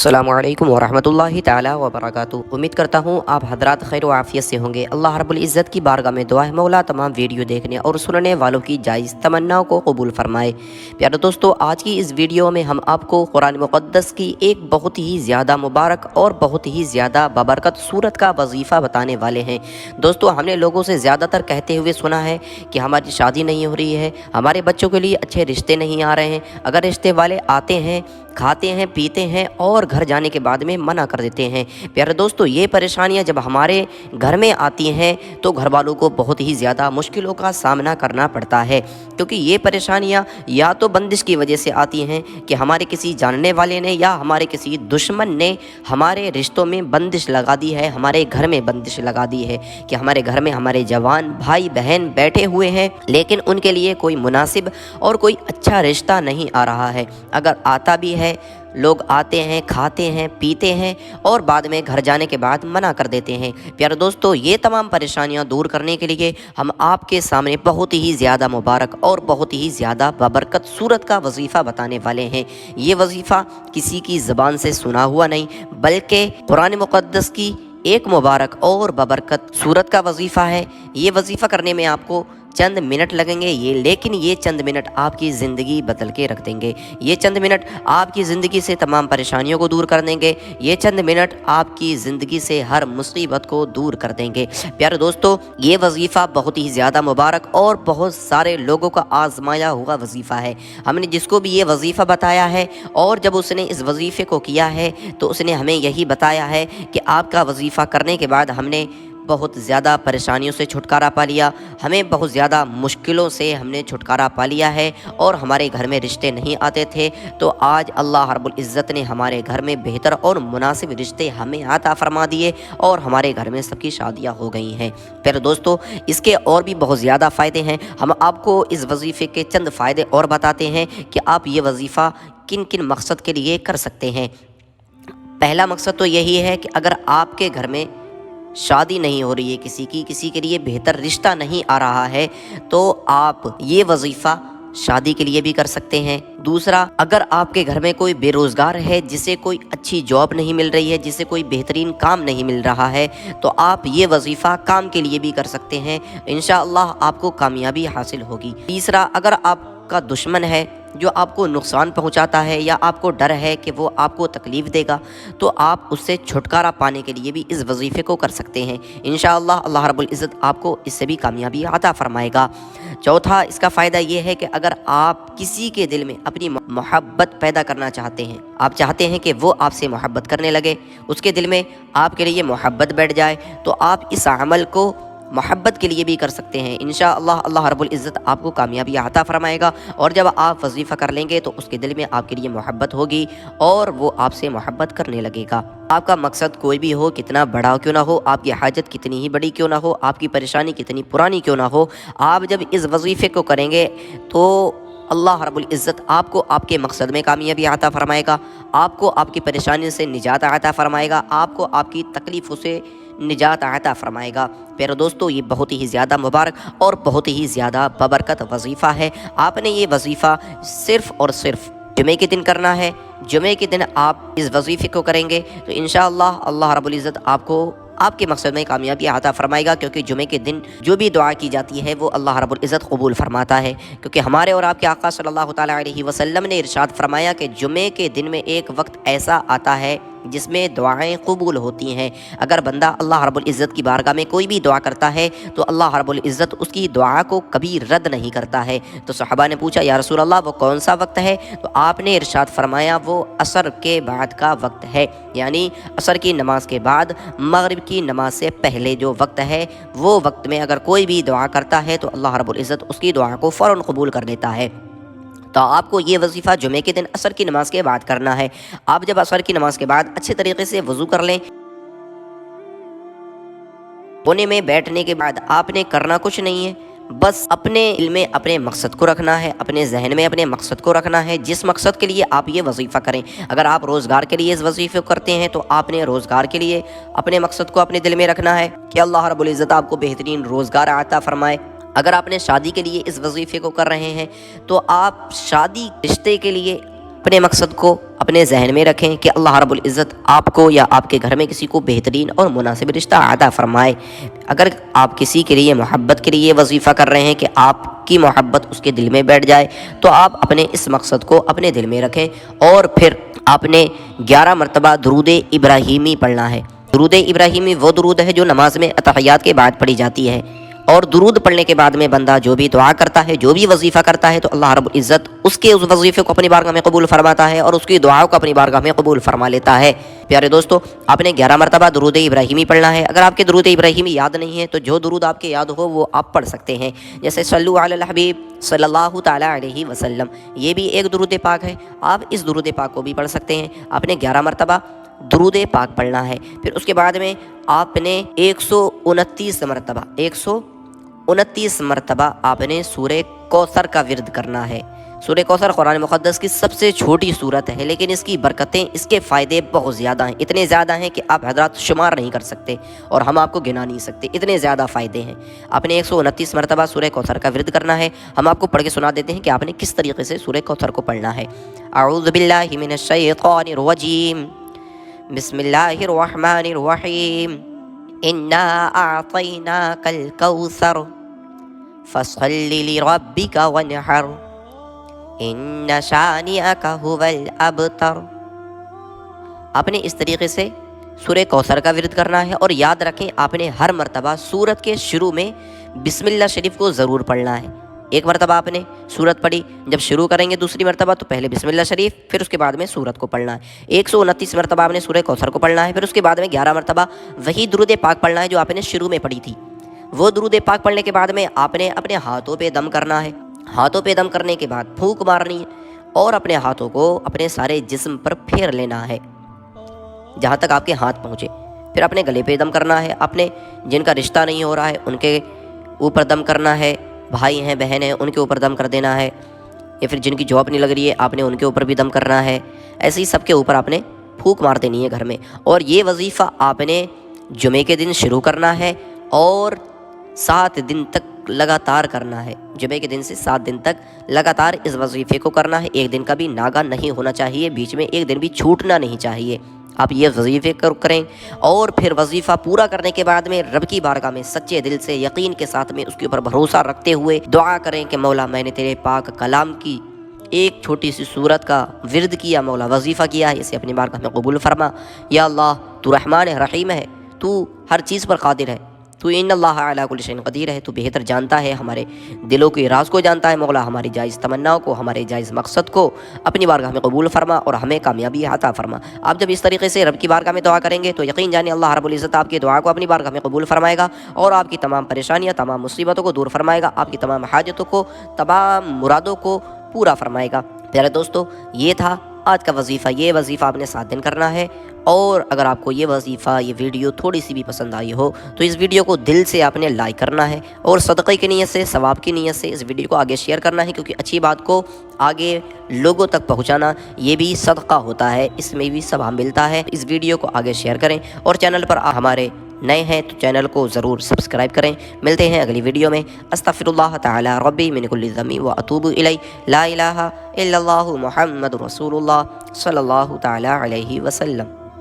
अस्सलामु अलैकुम वरहमतुल्लाहि ताला वबरकातुहू। उम्मीद करता हूँ आप हजरात खैर व आफियत से होंगे। अल्लाह रब्बुल इज़्ज़त की बारगाह में दुआ है मौला तमाम वीडियो देखने और सुनने वालों की जायज़ तमन्नाओं को कबूल फरमाए। प्यारे दोस्तों, आज की इस वीडियो में हम आपको कुरान मुक़द्दस की एक बहुत ही ज़्यादा मुबारक और बहुत ही ज़्यादा बबरकत सूरत का वजीफ़ा बताने वाले हैं। दोस्तों, हमने लोगों से ज़्यादातर कहते हुए सुना है कि हमारी शादी नहीं हो रही है, हमारे बच्चों के लिए अच्छे रिश्ते नहीं आ रहे हैं। अगर रिश्ते वाले आते हैं, खाते हैं, पीते हैं और घर जाने के बाद में मना कर देते हैं। प्यारे दोस्तों, ये परेशानियां जब हमारे घर में आती हैं तो घर वालों को बहुत ही ज़्यादा मुश्किलों का सामना करना पड़ता है, क्योंकि ये परेशानियां या तो बंदिश की वजह से आती हैं कि हमारे किसी जानने वाले ने या हमारे किसी दुश्मन ने हमारे रिश्तों में बंदिश लगा दी है, हमारे घर में बंदिश लगा दी है कि हमारे घर में हमारे जवान भाई बहन बैठे हुए हैं, लेकिन उनके लिए कोई मुनासिब और कोई अच्छा रिश्ता नहीं आ रहा है। अगर आता भी है, लोग आते हैं, खाते हैं, पीते हैं और बाद में घर जाने के बाद मना कर देते हैं। प्यारे दोस्तों, ये तमाम परेशानियां दूर करने के लिए हम आपके सामने बहुत ही ज़्यादा मुबारक और बहुत ही ज़्यादा बबरकत सूरत का वजीफ़ा बताने वाले हैं। ये वजीफ़ा किसी की ज़बान से सुना हुआ नहीं, बल्कि कुरान मुक़द्दस की एक मुबारक और बबरकत सूरत का वजीफ़ा है। ये वजीफ़ा करने में आपको चंद मिनट लगेंगे, लेकिन ये चंद मिनट आपकी ज़िंदगी बदल के रख देंगे। ये चंद मिनट आपकी ज़िंदगी से तमाम परेशानियों को दूर कर देंगे। ये चंद मिनट आपकी ज़िंदगी से हर मुसीबत को दूर कर देंगे। प्यारे दोस्तों, ये वजीफ़ा बहुत ही ज़्यादा मुबारक और बहुत सारे लोगों का आजमाया हुआ वजीफ़ा है। हमने जिसको भी ये वजीफ़ा बताया है और जब उसने इस वजीफ़े को किया है तो उसने हमें यही बताया है कि आपका वजीफ़ा करने के बाद हमने बहुत ज़्यादा परेशानियों से छुटकारा पा लिया, हमें बहुत ज़्यादा मुश्किलों से हमने छुटकारा पा लिया है और हमारे घर में रिश्ते नहीं आते थे, तो आज अल्लाह रब्बुल इज़्ज़त ने हमारे घर में बेहतर और मुनासिब रिश्ते हमें अता फरमा दिए और हमारे घर में सबकी शादियां हो गई हैं। फिर दोस्तों, इसके और भी बहुत ज़्यादा फ़ायदे हैं। हम आपको इस वजीफ़े के चंद फ़ायदे और बताते हैं कि आप ये वजीफ़ा किन किन मकसद के लिए कर सकते हैं। पहला मकसद तो यही है कि अगर आपके घर में शादी नहीं हो रही है, किसी के लिए बेहतर रिश्ता नहीं आ रहा है, तो आप ये वजीफ़ा शादी के लिए भी कर सकते हैं। दूसरा, अगर आपके घर में कोई बेरोज़गार है, जिसे कोई अच्छी जॉब नहीं मिल रही है, जिसे कोई बेहतरीन काम नहीं मिल रहा है, तो आप ये वजीफ़ा काम के लिए भी कर सकते हैं। इंशाअल्लाह आपको कामयाबी हासिल होगी। तीसरा, अगर आपका दुश्मन है जो आपको नुकसान पहुंचाता है या आपको डर है कि वो आपको तकलीफ़ देगा, तो आप उससे छुटकारा पाने के लिए भी इस वजीफ़े को कर सकते हैं। इंशाअल्लाह अल्लाह रब्बुल इज़्ज़त आपको इससे भी कामयाबी अता फरमाएगा। चौथा, इसका फ़ायदा ये है कि अगर आप किसी के दिल में अपनी मोहब्बत पैदा करना चाहते हैं, आप चाहते हैं कि वो आपसे मोहब्बत करने लगे, उसके दिल में आपके लिए मोहब्बत बैठ जाए, तो आप इस अमल को मोहब्बत के लिए भी कर सकते हैं। इंशाअल्लाह अल्लाह रब्बुल इज़्ज़त आपको कामयाबी अता फरमाएगा और जब आप वजीफ़ा कर लेंगे तो उसके दिल में आपके लिए मोहब्बत होगी और वो आपसे मोहब्बत करने लगेगा। आपका मकसद कोई भी हो, कितना बड़ा क्यों ना हो, आपकी हाजत कितनी ही बड़ी क्यों ना हो, आपकी परेशानी कितनी पुरानी क्यों ना हो, आप जब इस वजीफ़े को करेंगे तो अल्लाह रब्बुल इज़्ज़त आपको आपके मकसद में कामयाबी अता फरमाएगा, आपको आपकी परेशानी से निजात अता फरमाएगा, आपको आपकी तकलीफ़ों से निजात अता फरमाएगा। प्यारे दोस्तों, ये बहुत ही ज़्यादा मुबारक और बहुत ही ज़्यादा बबरकत वजीफ़ा है। आपने ये वजीफ़ा सिर्फ़ और सिर्फ जुमे के दिन करना है। जुमे के दिन आप इस वजीफ़े को करेंगे तो इंशाअल्लाह अल्लाह रब्बुल इज़्ज़त आपको आपके मकसद में कामयाबी अता फरमाएगा, क्योंकि जुमे के दिन जो भी दुआ की जाती है वो अल्लाह रब्बुल इज़्ज़त कबूल फरमाता है। क्योंकि हमारे और आपके आका सल्लल्लाहु तआला अलैहि वसल्लम ने इरशाद फरमाया कि जुमे के दिन में एक वक्त ऐसा आता है जिसमें दुआएं कबूल होती हैं। अगर बंदा अल्लाह रब्बुल इज़्ज़त की बारगाह में कोई भी दुआ करता है तो अल्लाह रब्बुल इज़्ज़त उसकी दुआ को कभी रद्द नहीं करता है। तो सहाबा ने पूछा, या रसूल अल्लाह वो कौन सा वक्त है? तो आपने इरशाद फरमाया वो असर के बाद का वक्त है, यानी असर की नमाज के बाद मगरिब की नमाज से पहले जो वक्त है, वो वक्त में अगर कोई भी दुआ करता है तो अल्लाह रब्बुल इज़्ज़त उसकी दुआ को फ़ौरन कबूल कर लेता है। तो आपको ये वजीफ़ा जुमे के दिन असर की नमाज के बाद करना है। आप जब असर की नमाज के बाद अच्छे तरीके से वज़ू कर लें, कोने में बैठने के बाद आपने करना कुछ नहीं है, बस अपने दिल में अपने मकसद को रखना है, अपने जहन में अपने मकसद को रखना है, जिस मकसद के लिए आप ये वजीफ़ा करें। अगर आप रोज़गार के लिए इस वजीफ़े को करते हैं तो आपने रोज़गार के लिए अपने मकसद को अपने दिल में रखना है कि अल्लाह रब्बुल इज़्ज़त आपको बेहतरीन रोज़गार अता फरमाए। अगर आपने शादी के लिए इस वजीफ़े को कर रहे हैं तो आप शादी रिश्ते के लिए اپنے مقصد کو اپنے ذہن میں رکھیں کہ اللہ رب العزت آپ کو یا آپ کے گھر میں کسی کو بہترین اور مناسب رشتہ عطا فرمائے۔ اگر آپ کسی کے لیے محبت کے لیے وظیفہ کر رہے ہیں کہ آپ کی محبت اس کے دل میں بیٹھ جائے، تو آپ اپنے اس مقصد کو اپنے دل میں رکھیں، اور پھر آپ نے 11 مرتبہ درود ابراہیمی پڑھنا ہے۔ درود ابراہیمی وہ درود ہے جو نماز میں اتحیات کے بعد پڑھی جاتی ہے، اور درود پڑھنے کے بعد میں بندہ جو بھی دعا کرتا ہے، جو بھی وظیفہ کرتا ہے، تو اللہ رب العزت اس کے اس وظیفے کو اپنی بارگاہ میں قبول فرماتا ہے اور اس کی دعاؤں کو اپنی بارگاہ میں قبول فرما لیتا ہے۔ پیارے دوستو، آپ نے 11 مرتبہ درود ابراہیمی پڑھنا ہے۔ اگر آپ کے درود ابراہیمی یاد نہیں ہے تو جو درود آپ کے یاد ہو وہ آپ پڑھ سکتے ہیں، جیسے صلو علی الحبیب صلی اللہ تعالیٰ علیہ وسلم، یہ بھی ایک درود پاک ہے۔ آپ اس درود پاک کو بھی پڑھ سکتے ہیں۔ آپ نے 11 مرتبہ درود پاک پڑھنا ہے۔ پھر اس کے بعد میں آپ نے 129 مرتبہ آپ نے سورہ کوثر کا ورد کرنا ہے۔ سورہ کوثر قرآن مقدس کی سب سے چھوٹی سورت ہے، لیکن اس کی برکتیں، اس کے فائدے بہت زیادہ ہیں، اتنے زیادہ ہیں کہ آپ حضرات شمار نہیں کر سکتے اور ہم آپ کو گنا نہیں سکتے، اتنے زیادہ فائدے ہیں۔ آپ نے 129 مرتبہ سورہ کوثر کا ورد کرنا ہے۔ ہم آپ کو پڑھ کے سنا دیتے ہیں کہ آپ نے کس طریقے سے سورہ کوثر کو پڑھنا ہے۔ اعوذ باللہ من الشیطان الرجیم، بسم اللہ الرحمن الرحیم، انا اعطیناک الکوثر فصل لربک وانحر ان شانئک هو الابتر۔ آپ نے اس طریقے سے سورہ کوثر کا ورد کرنا ہے، اور یاد رکھیں آپ نے ہر مرتبہ سورت کے شروع میں بسم اللہ شریف کو ضرور پڑھنا ہے۔ ایک مرتبہ آپ نے سورت پڑھی، جب شروع کریں گے دوسری مرتبہ تو پہلے بسم اللہ شریف، پھر اس کے بعد میں سورت کو پڑھنا ہے۔ 129 مرتبہ آپ نے سورہ کوثر کو پڑھنا ہے، پھر اس کے بعد میں 11 مرتبہ وہی درود پاک پڑھنا ہے جو آپ نے شروع میں پڑھی تھی۔ وہ درود پاک پڑھنے کے بعد میں آپ نے اپنے ہاتھوں پہ دم کرنا ہے۔ ہاتھوں پہ دم کرنے کے بعد پھونک مارنی ہے، اور اپنے ہاتھوں کو اپنے سارے جسم پر پھیر لینا ہے جہاں تک آپ کے ہاتھ پہنچے۔ پھر اپنے گلے پہ دم کرنا ہے، اپنے جن کا رشتہ نہیں ہو رہا ہے ان کے اوپر دم کرنا ہے، بھائی ہیں بہن ہیں ان کے اوپر دم کر دینا ہے، یا پھر جن کی جاب نہیں لگ رہی ہے آپ نے ان کے اوپر بھی دم کرنا ہے۔ ایسے ہی سب کے اوپر آپ نے پھونک مار دینی ہے گھر میں۔ اور یہ وظیفہ آپ نے جمعے کے دن شروع کرنا ہے اور 7 دن تک لگاتار کرنا ہے۔ جمعے کے دن سے 7 دن تک لگاتار اس وظیفے کو کرنا ہے۔ ایک دن کا بھی ناگا نہیں ہونا چاہیے، بیچ میں ایک دن بھی چھوٹنا نہیں چاہیے۔ آپ یہ وظیفے کریں، اور پھر وظیفہ پورا کرنے کے بعد میں رب کی بارگاہ میں سچے دل سے، یقین کے ساتھ میں اس کے اوپر بھروسہ رکھتے ہوئے دعا کریں کہ مولا میں نے تیرے پاک کلام کی ایک چھوٹی سی سورت کا ورد کیا، مولا وظیفہ کیا ہے، اسے اپنی بارگاہ میں قبول فرما۔ یا اللہ تو رحمان ہے، رحیم ہے، تو ہر چیز پر قادر ہے، تو ان اللہ علی کل شیء قدیر ہے، تو بہتر جانتا ہے، ہمارے دلوں کے راز کو جانتا ہے۔ مولا ہماری جائز تمناؤں کو، ہمارے جائز مقصد کو اپنی بارگاہ میں قبول فرما اور ہمیں کامیابی عطا فرما۔ آپ جب اس طریقے سے رب کی بارگاہ میں دعا کریں گے تو یقین جانیں اللہ رب العزت آپ کی دعا کو اپنی بارگاہ میں قبول فرمائے گا، اور آپ کی تمام پریشانیاں، تمام مصیبتوں کو دور فرمائے گا، آپ کی تمام حاجتوں کو، تمام مرادوں کو پورا فرمائے گا۔ پیارے دوستو، یہ تھا آج کا وظیفہ۔ یہ وظیفہ آپ نے 7 دن کرنا ہے، اور اگر آپ کو یہ وظیفہ، یہ ویڈیو تھوڑی سی بھی پسند آئی ہو تو اس ویڈیو کو دل سے آپ نے لائک کرنا ہے، اور صدقے کی نیت سے، ثواب کی نیت سے اس ویڈیو کو آگے شیئر کرنا ہے، کیونکہ اچھی بات کو آگے لوگوں تک پہنچانا یہ بھی صدقہ ہوتا ہے، اس میں بھی ثواب ملتا ہے۔ اس ویڈیو کو آگے شیئر کریں، اور چینل پر ہمارے نئے ہیں تو چینل کو ضرور سبسکرائب کریں۔ ملتے ہیں اگلی ویڈیو میں۔ استغفر اللہ تعالی ربی من کل ذنب واتوب الیہ، لا الہ الا اللہ محمد رسول اللہ صلی اللہ تعالی علیہ وسلم۔